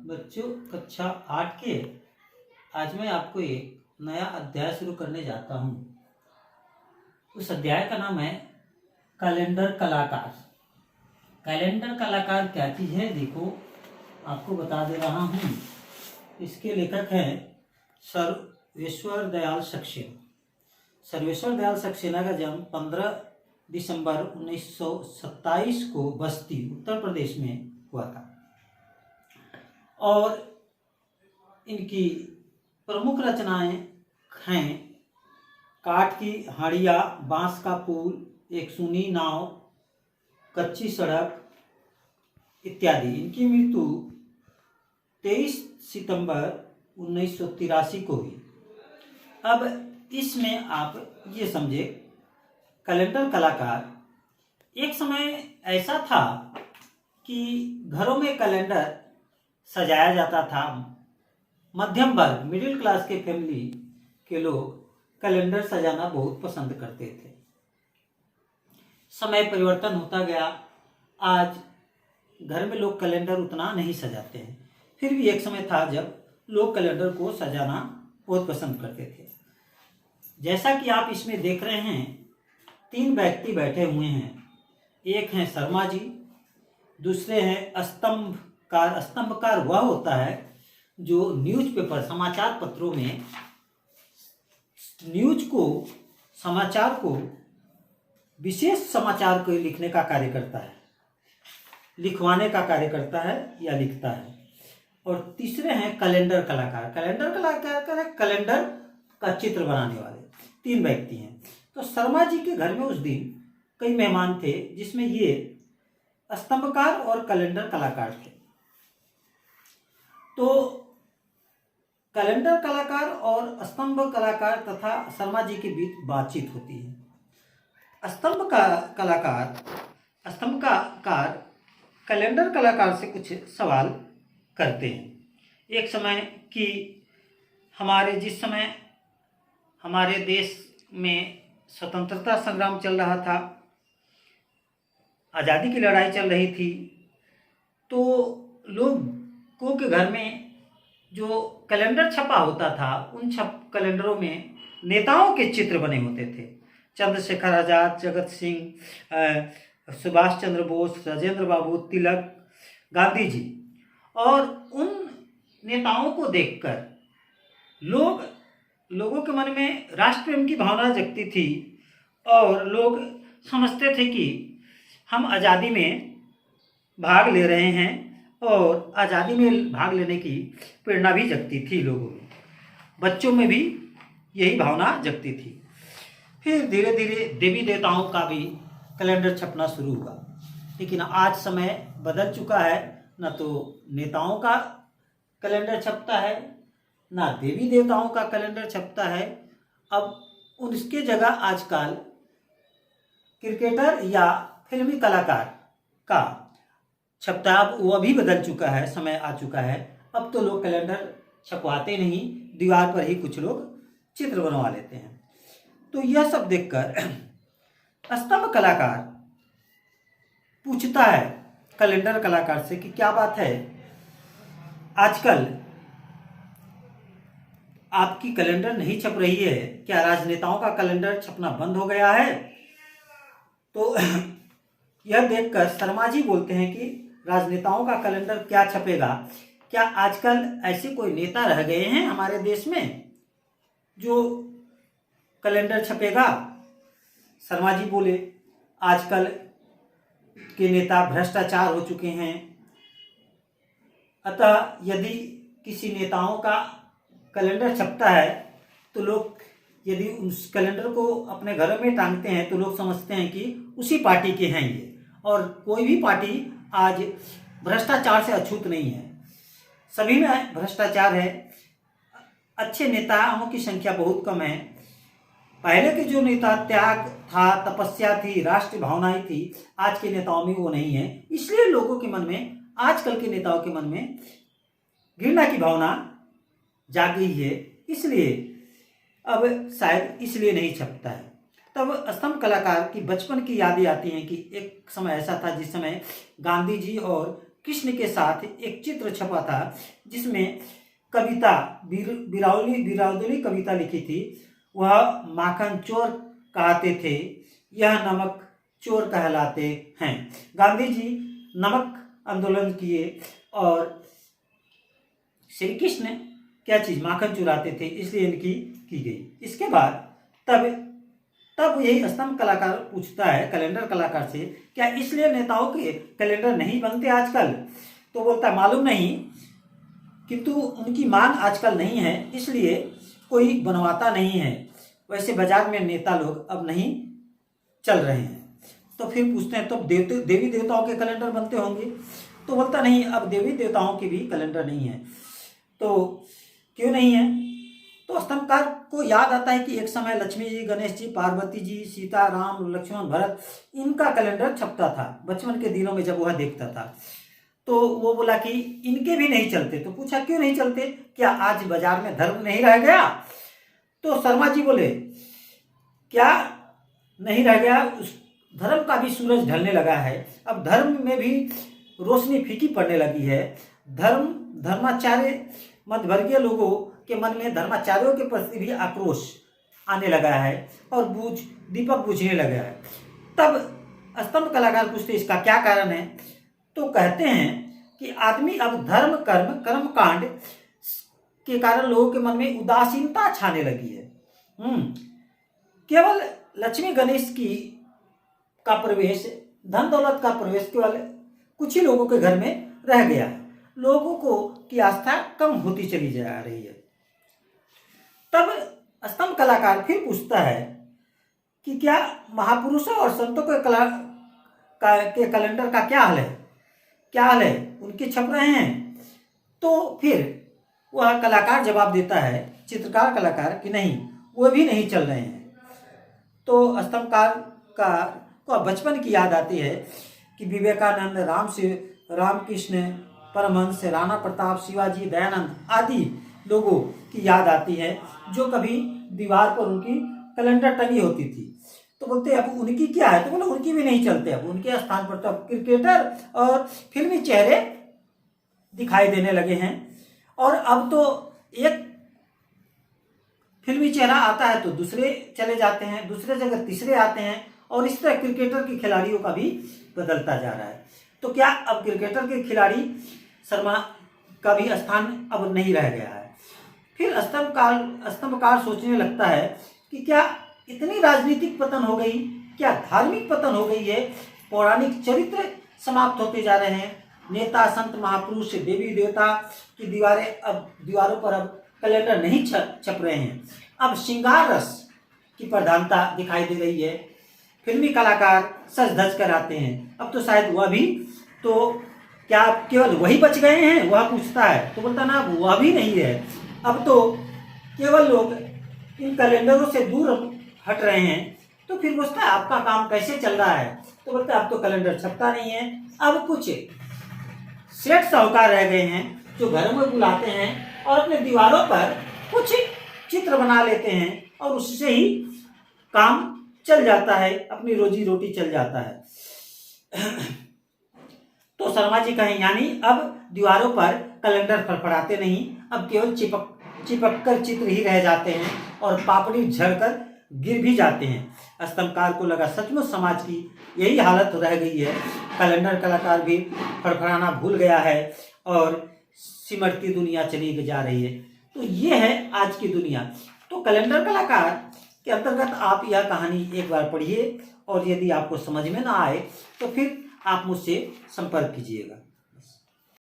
बच्चों, कक्षा 8 के आज मैं आपको एक नया अध्याय शुरू करने जाता हूँ। उस अध्याय का नाम है कैलेंडर कलाकार। कैलेंडर कलाकार क्या चीज़ है, देखो आपको बता दे रहा हूँ। इसके लेखक हैं सर्वेश्वर दयाल सक्सेना। सर्वेश्वर दयाल सक्सेना का जन्म 15 दिसंबर 1927 को बस्ती, उत्तर प्रदेश में हुआ था और इनकी प्रमुख रचनाएं हैं काठ की हाड़िया, बांस का पुल, एक सूनी नाव, कच्ची सड़क इत्यादि। इनकी मृत्यु 23 सितंबर 1983 को हुई। अब इसमें आप ये समझे, कैलेंडर कलाकार एक समय ऐसा था कि घरों में कैलेंडर सजाया जाता था। मध्यम वर्ग, मिडिल क्लास के फैमिली के लोग कैलेंडर सजाना बहुत पसंद करते थे। समय परिवर्तन होता गया, आज घर में लोग कैलेंडर उतना नहीं सजाते हैं। फिर भी एक समय था जब लोग कैलेंडर को सजाना बहुत पसंद करते थे। जैसा कि आप इसमें देख रहे हैं, 3 व्यक्ति बैठे हुए हैं। एक हैं शर्मा जी, दूसरे हैं स्तंभकार। स्तंभकार वह होता है जो न्यूज़पेपर, समाचार पत्रों में न्यूज को, समाचार को, विशेष समाचार को लिखने का कार्य करता है, लिखवाने का कार्य करता है या लिखता है। और तीसरे हैं कैलेंडर कलाकार। कैलेंडर कलाकार कैलेंडर का चित्र बनाने वाले 3 व्यक्ति हैं। तो शर्मा जी के घर में उस दिन कई मेहमान थे, जिसमें ये स्तंभकार और कैलेंडर कलाकार थे। तो कैलेंडर कलाकार और स्तंभ कलाकार तथा शर्मा जी के बीच बातचीत होती है। स्तंभकार कैलेंडर कलाकार से कुछ सवाल करते हैं। एक समय कि जिस समय हमारे देश में स्वतंत्रता संग्राम चल रहा था, आज़ादी की लड़ाई चल रही थी, तो लोगों के घर में जो कैलेंडर छपा होता था, उन कैलेंडरों में नेताओं के चित्र बने होते थे। चंद्रशेखर आजाद, जगत सिंह, सुभाष चंद्र बोस, राजेंद्र बाबू, तिलक, गांधी जी। और उन नेताओं को देखकर लोगों के मन में राष्ट्र प्रेम की भावना जगती थी और लोग समझते थे कि हम आज़ादी में भाग ले रहे हैं और आज़ादी में भाग लेने की प्रेरणा भी जगती थी लोगों में। बच्चों में भी यही भावना जगती थी। फिर धीरे धीरे देवी देवताओं का भी कैलेंडर छपना शुरू हुआ। लेकिन आज समय बदल चुका है, न तो नेताओं का कैलेंडर छपता है, ना देवी देवताओं का कैलेंडर छपता है। अब उसके जगह आजकल क्रिकेटर या फिल्मी कलाकार का छपता है। अब वह भी बदल चुका है, समय आ चुका है। अब तो लोग कैलेंडर छपवाते नहीं, दीवार पर ही कुछ लोग चित्र बनवा लेते हैं। तो यह सब देखकर स्तंभ कलाकार पूछता है कैलेंडर कलाकार से कि क्या बात है, आजकल आपकी कैलेंडर नहीं छप रही है, क्या राजनेताओं का कैलेंडर छपना बंद हो गया है? तो यह देखकर शर्मा जी बोलते हैं कि राजनेताओं का कैलेंडर क्या छपेगा? क्या आजकल ऐसे कोई नेता रह गए हैं हमारे देश में जो कैलेंडर छपेगा? शर्मा जी बोले, आजकल के नेता भ्रष्टाचार हो चुके हैं। अतः यदि किसी नेताओं का कैलेंडर छपता है तो लोग यदि उस कैलेंडर को अपने घरों में टांगते हैं तो लोग समझते हैं कि उसी पार्टी के हैं ये, और कोई भी पार्टी आज भ्रष्टाचार से अछूत नहीं है। सभी में भ्रष्टाचार है। अच्छे नेताओं की संख्या बहुत कम है। पहले के जो नेता, त्याग था, तपस्या थी, राष्ट्रीय भावनाएं थी, आज के नेताओं में वो नहीं है। इसलिए लोगों के मन में, आजकल के नेताओं के मन में घृणा की भावना जाग गई है। इसलिए अब शायद इसलिए नहीं छपता है। तब स्तंभ कलाकार की बचपन की यादें आती हैं कि एक समय ऐसा था जिस समय गांधी जी और कृष्ण के साथ एक चित्र छपा था जिसमें कविता बिराउदली कविता लिखी थी। वह माखन चोर कहते थे, यह नमक चोर कहलाते हैं। गांधी जी नमक आंदोलन किए और श्री कृष्ण क्या चीज माखन चुराते थे, इसलिए इनकी की गई। इसके बाद तब यही स्तंभ कलाकार पूछता है कैलेंडर कलाकार से, क्या इसलिए नेताओं के कैलेंडर नहीं बनते आजकल? तो बोलता मालूम नहीं, किंतु उनकी मांग आजकल नहीं है इसलिए कोई बनवाता नहीं है। वैसे बाजार में नेता लोग अब नहीं चल रहे हैं। तो फिर पूछते हैं तो देवी देवताओं के कैलेंडर बनते होंगे? तो बोलता नहीं, अब देवी देवताओं के भी कैलेंडर नहीं है। तो क्यों नहीं है? तो स्तंभकार को याद आता है कि एक समय लक्ष्मी जी, गणेश जी, पार्वती जी, सीता, राम, लक्ष्मण, भरत, इनका कैलेंडर छपता था बचपन के दिनों में जब वह देखता था। तो वो बोला कि इनके भी नहीं चलते। तो पूछा क्यों नहीं चलते, क्या आज बाजार में धर्म नहीं रह गया? तो शर्मा जी बोले क्या नहीं रह गया, उस धर्म का भी सूरज ढलने लगा है। अब धर्म में भी रोशनी फीकी पड़ने लगी है। धर्माचार्य मध्यवर्गीय लोगों के मन में धर्माचार्यों के प्रति भी आक्रोश आने लगा है और दीपक बुझने लगा है। तब स्तंभ कलाकार पूछते इसका क्या कारण है? तो कहते हैं कि आदमी अब धर्म कर्म कांड के कारण लोगों के मन में उदासीनता छाने लगी है। केवल लक्ष्मी गणेश का प्रवेश, धन दौलत का प्रवेश केवल कुछ ही लोगों के घर में रह गया है। लोगों की आस्था कम होती चली जा रही है। तब स्तंभ कलाकार फिर पूछता है कि क्या महापुरुषों और संतों के कैलेंडर का क्या हाल है? उनके छप रहे हैं? तो फिर वह कलाकार जवाब देता है, चित्रकार कलाकार, कि नहीं, वो भी नहीं चल रहे हैं। तो स्तंभकार को बचपन की याद आती है कि विवेकानंद, रामकृष्ण परमहंस, राणा प्रताप, शिवाजी, दयानंद आदि लोगों की याद आती है जो कभी दीवार पर उनकी कैलेंडर टंगी होती थी। तो बोलते अब उनकी क्या है? तो बोले उनकी भी नहीं चलते। अब उनके स्थान पर तो क्रिकेटर और फिल्मी चेहरे दिखाई देने लगे हैं। और अब तो एक फिल्मी चेहरा आता है तो दूसरे चले जाते हैं, दूसरे जगह तीसरे आते हैं, और इस तरह क्रिकेटर के खिलाड़ियों का भी बदलता जा रहा है। तो क्या अब क्रिकेटर के खिलाड़ी शर्मा का भी स्थान अब नहीं रह गया है? फिर स्तंभकार सोचने लगता है कि क्या इतनी राजनीतिक पतन हो गई, क्या धार्मिक पतन हो गई है? पौराणिक चरित्र समाप्त होते जा रहे हैं। नेता, संत, महापुरुष, देवी देवता की दीवारों पर अब कैलेंडर नहीं छप रहे हैं। अब श्रृंगार रस की प्रधानता दिखाई दे रही है। फिल्मी कलाकार सज धज कर आते हैं। अब तो शायद वह भी, तो क्या केवल वही बच गए हैं? वह पूछता है। तो बोलता ना, वह भी नहीं है। अब तो केवल लोग इन कैलेंडरों से दूर हट रहे हैं। तो फिर पूछता है आपका काम कैसे चल रहा है? तो बोलता है अब तो कैलेंडर छपता नहीं है। अब कुछ सेठ साहूकार रह गए हैं जो घरों में बुलाते हैं और अपने दीवारों पर कुछ चित्र बना लेते हैं और उससे ही काम चल जाता है, अपनी रोजी रोटी चल जाता है। तो शर्मा जी कहें यानी अब दीवारों पर कैलेंडर फड़फड़ाते नहीं, अब केवल चिपक कर चित्र ही रह जाते हैं और पापड़ी झड़कर गिर भी जाते हैं। स्तंभकार को लगा सचमुच समाज की यही हालत रह गई है। कैलेंडर कलाकार भी फड़फड़ाना भूल गया है और सिमटती दुनिया चली जा रही है। तो ये है आज की दुनिया। तो कैलेंडर कलाकार के अंतर्गत आप यह कहानी एक बार पढ़िए और यदि आपको समझ में ना आए तो फिर आप मुझसे संपर्क कीजिएगा।